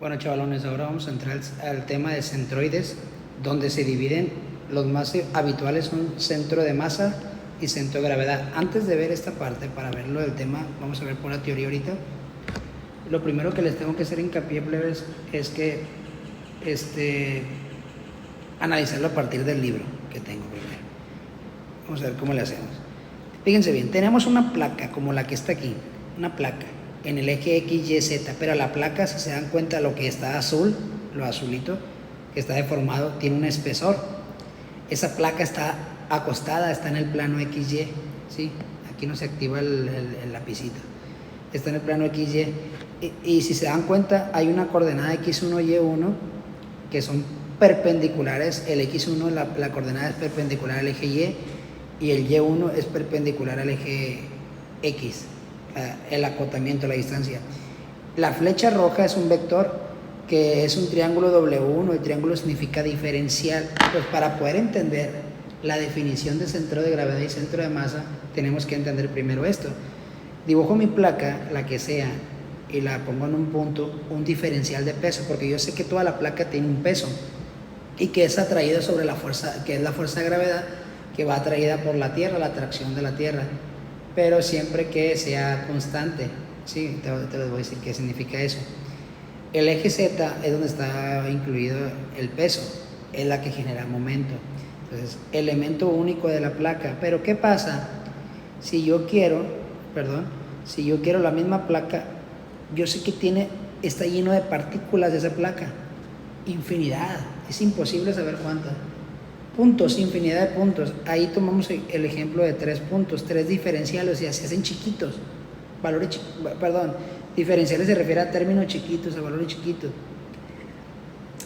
Bueno, chavalones, ahora vamos a entrar al tema de centroides, donde se dividen. Los más habituales son centro de masa y centro de gravedad. Antes de ver esta parte, para verlo del tema, vamos a ver por la teoría ahorita. Lo primero que les tengo que hacer hincapié, plebes, es que analizarlo a partir del libro que tengo primero. Vamos a ver cómo le hacemos. Fíjense bien, tenemos una placa como la que está aquí, una placa en el eje X, Y, Z, pero la placa, si se dan cuenta, lo que está azul, lo azulito, que está deformado, tiene un espesor. Esa placa está acostada, está en el plano XY, ¿sí? Aquí no se activa el lapicito. Está en el plano XY. Y si se dan cuenta, hay una coordenada X1, Y1, que son perpendiculares. El X1, la coordenada es perpendicular al eje Y, y el Y1 es perpendicular al eje X. El acotamiento, la distancia. La flecha roja es un vector que es un triángulo W1. El triángulo significa diferencial. Pues para poder entender la definición de centro de gravedad y centro de masa, tenemos que entender primero esto. Dibujo mi placa, la que sea, y la pongo en un punto, un diferencial de peso, porque yo sé que toda la placa tiene un peso y que es atraída sobre la fuerza, que es la fuerza de gravedad, que va atraída por la Tierra, la atracción de la Tierra, pero siempre que sea constante. Sí, te les voy a decir qué significa eso. El eje Z es donde está incluido el peso, es la que genera momento. Entonces, elemento único de la placa. Pero ¿qué pasa si yo quiero, la misma placa? Yo sé que está lleno de partículas de esa placa, infinidad, es imposible saber cuántas. Puntos, infinidad de puntos. Ahí tomamos el ejemplo de 3 puntos, 3 diferenciales, y se hacen chiquitos. Diferenciales se refiere a términos chiquitos, a valores chiquitos.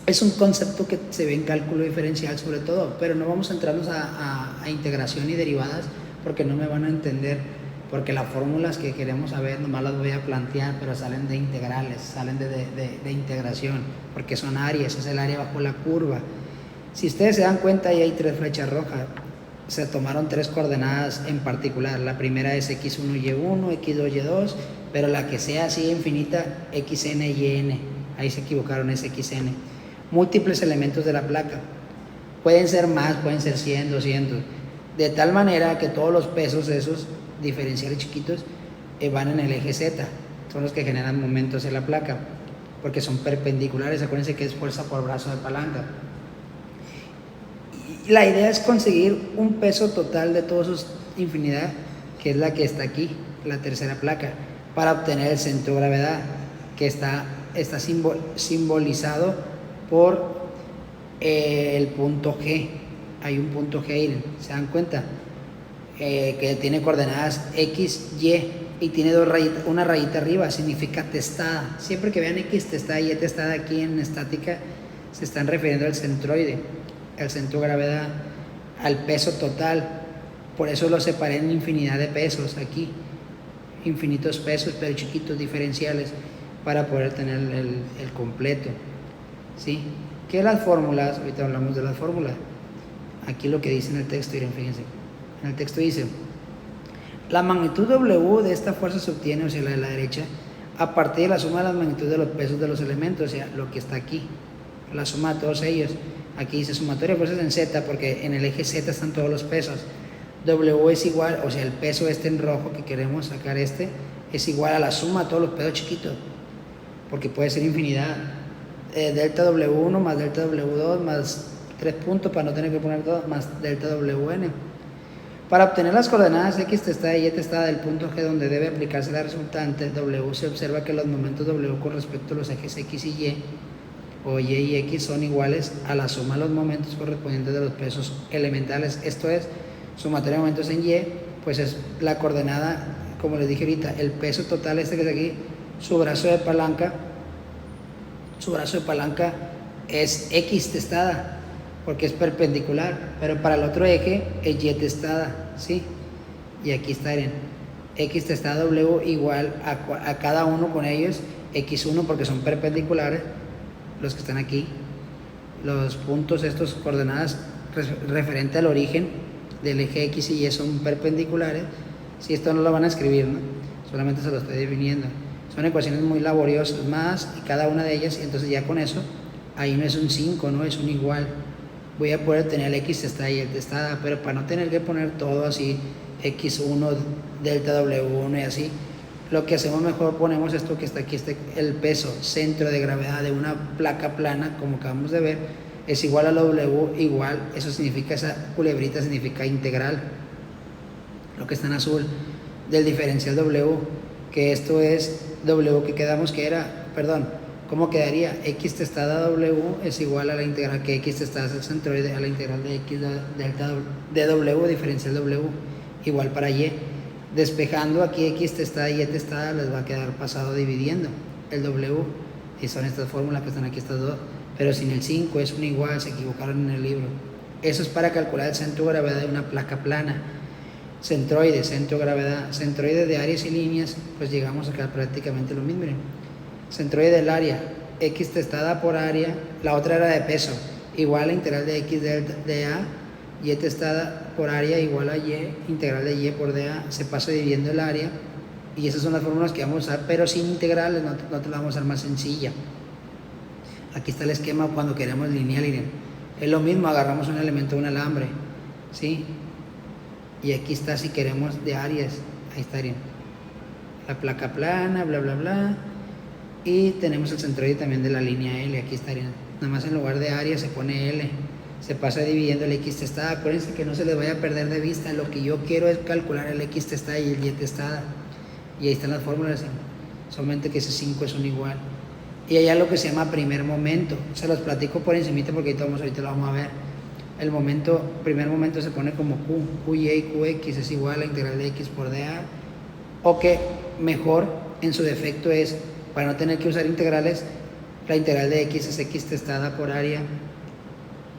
Es un concepto que se ve en cálculo diferencial sobre todo, pero no vamos a entrarnos a integración y derivadas porque no me van a entender, porque las fórmulas que queremos saber nomás las voy a plantear, pero salen de integrales, salen de integración, porque son áreas, es el área bajo la curva. Si ustedes se dan cuenta, ahí hay 3 flechas rojas. Se tomaron 3 coordenadas en particular. La primera es X1, Y1, X2, Y2, pero la que sea así infinita, XN, YN. Ahí se equivocaron, es XN. Múltiples elementos de la placa. Pueden ser más, pueden ser 100, 200. De tal manera que todos los pesos de esos diferenciales chiquitos van en el eje Z. Son los que generan momentos en la placa, porque son perpendiculares. Acuérdense que es fuerza por brazo de palanca. La idea es conseguir un peso total de toda su infinidad, que es la que está aquí, la tercera placa, para obtener el centro de gravedad, que está simbolizado por el punto G. Hay un punto G, ¿se dan cuenta? Que tiene coordenadas X, Y, y tiene una rayita arriba, significa testada. Siempre que vean X testada y Y testada aquí en estática, se están refiriendo al centroide, al centro de gravedad, al peso total. Por eso lo separé en infinidad de pesos aquí, infinitos pesos, pero chiquitos diferenciales, para poder tener el completo. ¿Sí? ¿Qué las fórmulas? Ahorita hablamos de las fórmulas. Aquí lo que dice en el texto, fíjense. En el texto dice: la magnitud W de esta fuerza se obtiene, o sea, la de la derecha, a partir de la suma de las magnitudes de los pesos de los elementos, o sea, lo que está aquí, la suma de todos ellos. Aquí dice sumatoria de fuerzas en Z, porque en el eje Z están todos los pesos. W es igual, o sea, el peso en rojo que queremos sacar, es igual a la suma de todos los pesos chiquitos, porque puede ser infinidad. Delta W1 más delta W2 más 3 puntos, para no tener que poner todo, más delta WN. Para obtener las coordenadas X testada y Y testada del punto G donde debe aplicarse la resultante W, se observa que los momentos W con respecto a los ejes X y Y, o Y y X, son iguales a la suma de los momentos correspondientes de los pesos elementales. Esto es, sumatoria de momentos en Y, pues es la coordenada, como les dije ahorita, el peso total que es aquí, su brazo de palanca es X testada, porque es perpendicular, pero para el otro eje es Y testada, ¿sí? Y aquí está en X testada W igual a cada uno con ellos, X1 porque son perpendiculares, los que están aquí, los puntos, estos coordenadas referente al origen del eje X y Y son perpendiculares. Si esto no lo van a escribir, ¿no? Solamente se lo estoy definiendo. Son ecuaciones muy laboriosas más y cada una de ellas, y entonces ya con eso, ahí no es un 5, no es un igual. Voy a poder tener el x testada y el testada, pero para no tener que poner todo así, x1, delta w1 y así, lo que hacemos mejor ponemos esto que está aquí, el peso, centro de gravedad de una placa plana, como acabamos de ver, es igual a w igual, eso significa, esa culebrita significa integral, lo que está en azul, del diferencial w, que esto es w que quedamos que era, perdón, ¿cómo quedaría? X testada w es igual a la integral que x testada es el centroide a la integral de x delta de w diferencial w, igual para y. Despejando aquí x testada y y testada les va a quedar pasado dividiendo el w, y son estas fórmulas que están aquí, estas dos, pero sin el 5 es un igual, se equivocaron en el libro. Eso es para calcular el centro de gravedad de una placa plana. Centroide, centro de gravedad, centroide de áreas y líneas, pues llegamos acá prácticamente lo mismo. Miren. Centroide del área, x testada por área, la otra era de peso, igual a integral de x de a, y testada por área igual a y, integral de y por dA, se pasa dividiendo el área, y esas son las fórmulas que vamos a usar, pero sin integrales, no te la vamos a usar más sencilla. Aquí está el esquema cuando queremos lineal, miren. Es lo mismo, agarramos un elemento de un alambre, ¿sí? Y aquí está si queremos de áreas, ahí estaría la placa plana, bla bla bla, y tenemos el centroide también de la línea L, aquí estaría, nada más en lugar de área se pone L, se pasa dividiendo el x testada. Acuérdense que no se les vaya a perder de vista, lo que yo quiero es calcular el x testada y el y testada, y ahí están las fórmulas, solamente que ese 5 es un igual, y allá lo que se llama primer momento, se los platico por encimita porque ahorita lo vamos a ver. El primer momento se pone como Qy y Qx es igual a la integral de x por dA, o que mejor en su defecto es, para no tener que usar integrales, la integral de x es x testada por área,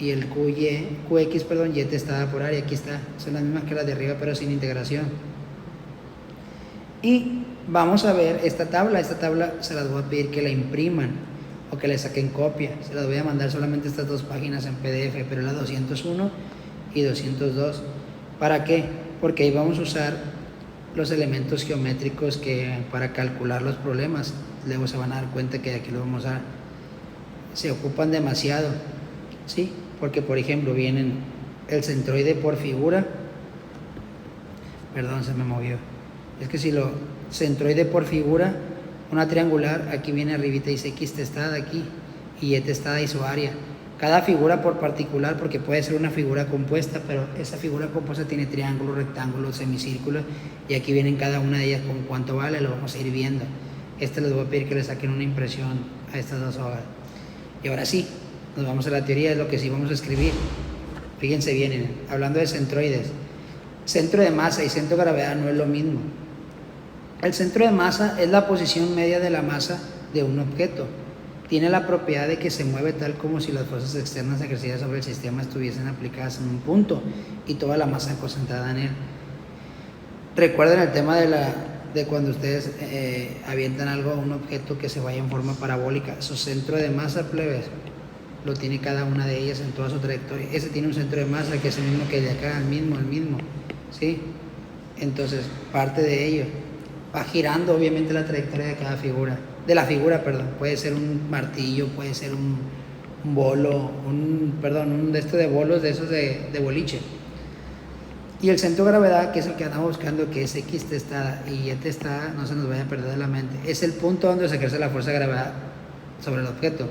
y el Qx, y testada por área, aquí está, son las mismas que las de arriba pero sin integración. Y vamos a ver esta tabla se las voy a pedir que la impriman o que le saquen copia, se las voy a mandar solamente estas dos páginas en PDF, pero la 201 y 202. ¿Para qué? Porque ahí vamos a usar los elementos geométricos que para calcular los problemas, luego se van a dar cuenta que aquí lo vamos a, se ocupan demasiado, ¿sí? Porque por ejemplo vienen el centroide por figura, perdón, se me movió, es que si lo centroide por figura, una triangular, aquí viene arribita dice x testada aquí y y testada y su área, cada figura por particular, porque puede ser una figura compuesta, pero esa figura compuesta tiene triángulo, rectángulo, semicírculo, y aquí vienen cada una de ellas con cuánto vale, lo vamos a ir viendo. Les voy a pedir que le saquen una impresión a estas dos hojas. Y ahora sí, nos vamos a la teoría, es lo que sí vamos a escribir. Fíjense bien, hablando de centroides, centro de masa y centro de gravedad no es lo mismo. El centro de masa es la posición media de la masa de un objeto. Tiene la propiedad de que se mueve tal como si las fuerzas externas ejercidas sobre el sistema estuviesen aplicadas en un punto y toda la masa concentrada en él. Recuerden el tema de cuando ustedes avientan algo a un objeto que se vaya en forma parabólica. Su centro de masa, plebes, lo tiene cada una de ellas en toda su trayectoria. Ese tiene un centro de masa que es el mismo que el de acá, el mismo, ¿sí? Entonces, parte de ello va girando obviamente la trayectoria de cada figura, puede ser un martillo, puede ser un bolo, un de bolos de esos de boliche. Y el centro de gravedad, que es el que andamos buscando, que es x testada y y testada, no se nos vaya a perder de la mente, es el punto donde se ejerce la fuerza de gravedad sobre el objeto.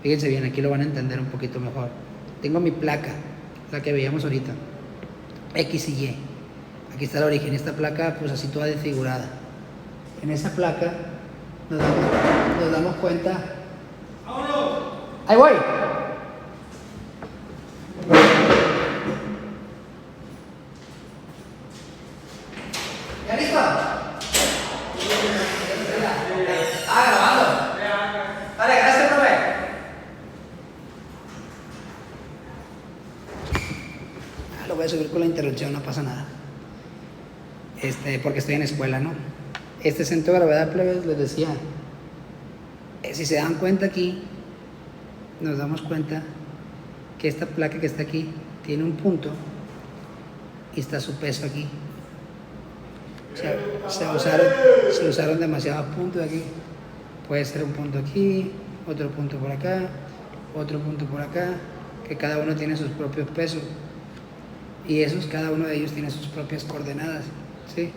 Fíjense bien, aquí lo van a entender un poquito mejor. Tengo mi placa, la que veíamos ahorita, x y y. Aquí está el origen, esta placa pues así toda desfigurada. En esa placa nos damos cuenta. ¡Vámonos! ¡Ahí voy! ¿Ya listo? Grabando. Vale, gracias, profe. Lo voy a subir con la interrupción, no pasa nada. Porque estoy en escuela, ¿no? Este centro de gravedad, plebes, les decía, si se dan cuenta aquí, nos damos cuenta que esta placa que está aquí tiene un punto y está su peso aquí. Se usaron demasiados puntos aquí. Puede ser un punto aquí, otro punto por acá, otro punto por acá, que cada uno tiene sus propios pesos. Y cada uno de ellos tiene sus propias coordenadas, ¿sí?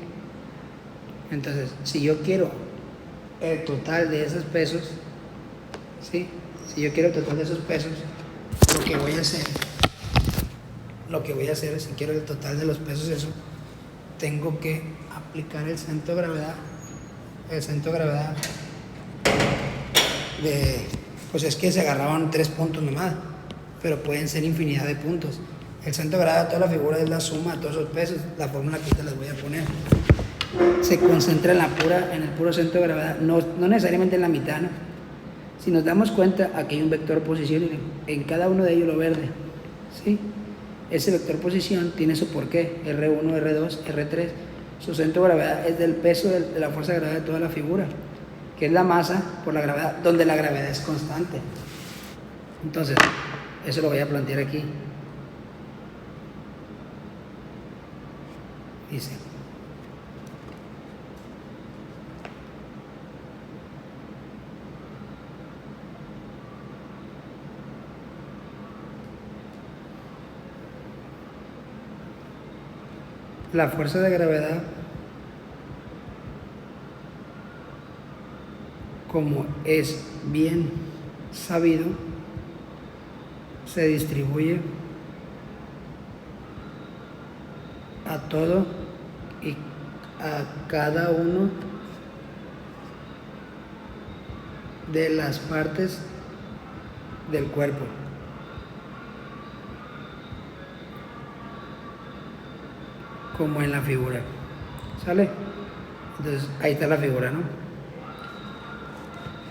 Entonces, si yo quiero el total de esos pesos, ¿sí? Si yo quiero el total de esos pesos, lo que voy a hacer, si quiero el total de los pesos, tengo que aplicar el centro de gravedad. El centro de gravedad pues es que se agarraban 3 puntos nomás, pero pueden ser infinidad de puntos. El centro de gravedad de toda la figura es la suma de todos esos pesos. La fórmula que te las voy a poner se concentra en el puro centro de gravedad, no necesariamente en la mitad, ¿no? Si nos damos cuenta, aquí hay un vector posición en cada uno de ellos lo verde, ¿sí? Ese vector posición tiene su porqué, R1, R2, R3. Su centro de gravedad es del peso de la fuerza de gravedad de toda la figura, que es la masa por la gravedad, donde la gravedad es constante. Entonces, eso lo voy a plantear aquí. Dice: la fuerza de gravedad, como es bien sabido, se distribuye a todo y a cada uno de las partes del cuerpo. Como en la figura. ¿Sale? Entonces, ahí está la figura, ¿no?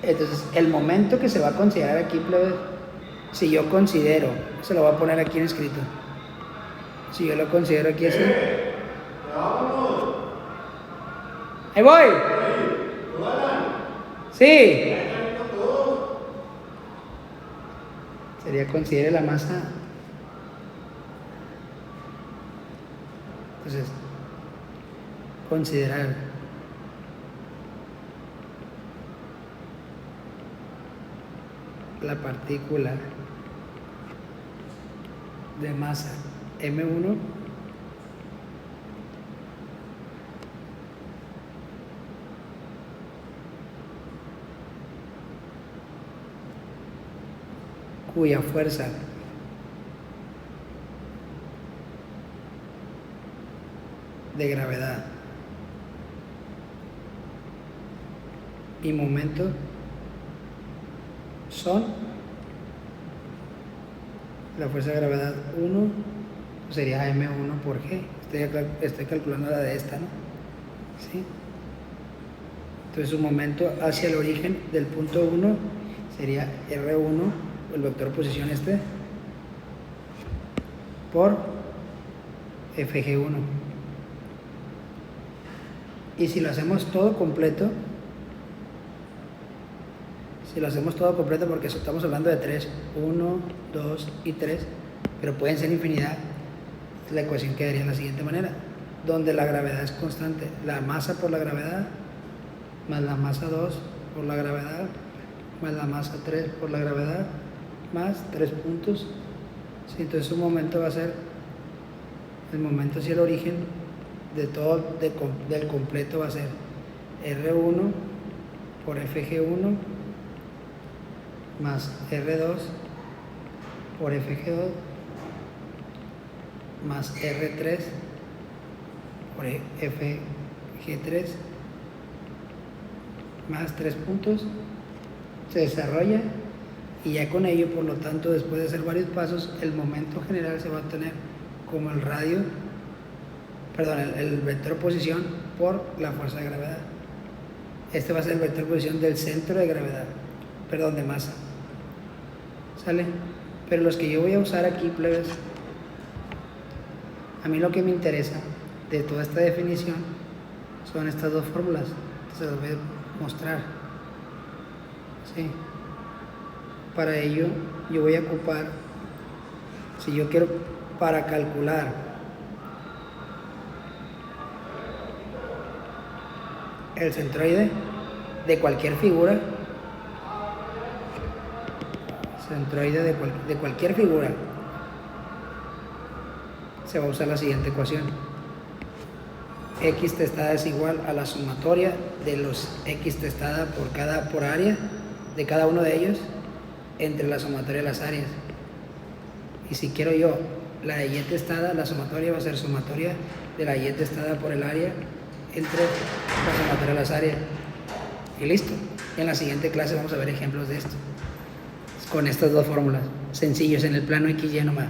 Entonces, el momento que se va a considerar aquí, plebe, si yo considero, se lo voy a poner aquí en escrito. Si yo lo considero aquí así. ¡Ahí voy! Sí. Sería considere la masa. Entonces, considerar la partícula de masa M1 cuya fuerza de gravedad y momento son la fuerza de gravedad 1, sería M1 por G. Estoy calculando la de esta, ¿no? ¿Sí? Entonces su momento hacia el origen del punto 1 sería R1, el vector posición por FG1. Y si lo hacemos todo completo, porque estamos hablando de 3, 1, 2 y 3, pero pueden ser infinidad, la ecuación quedaría de la siguiente manera, donde la gravedad es constante, la masa por la gravedad, más la masa 2 por la gravedad, más la masa 3 por la gravedad, más 3 puntos. Sí, entonces su momento va a ser, el momento hacia el origen de todo, del completo va a ser R1 por FG1 más R2 por FG2 más R3 por FG3 más 3 puntos. Se desarrolla y ya con ello, por lo tanto, después de hacer varios pasos, el momento general se va a obtener como el radio, el vector posición por la fuerza de gravedad. Este va a ser el vector posición del centro de gravedad, de masa. ¿Sale? Pero los que yo voy a usar aquí, plebes, a mí lo que me interesa de toda esta definición son estas dos fórmulas. Se las voy a mostrar. ¿Sí? Para ello, yo voy a ocupar, si yo quiero, para calcular el centroide de cualquier figura, de cualquier figura, se va a usar la siguiente ecuación. X testada es igual a la sumatoria de los X testada por área de cada uno de ellos entre la sumatoria de las áreas. Y si quiero yo la de Y testada, la sumatoria va a ser sumatoria de la Y testada por el área entre la sumatoria de las áreas. Y listo. En la siguiente clase vamos a ver ejemplos de esto con estas dos fórmulas sencillos en el plano XY nomás.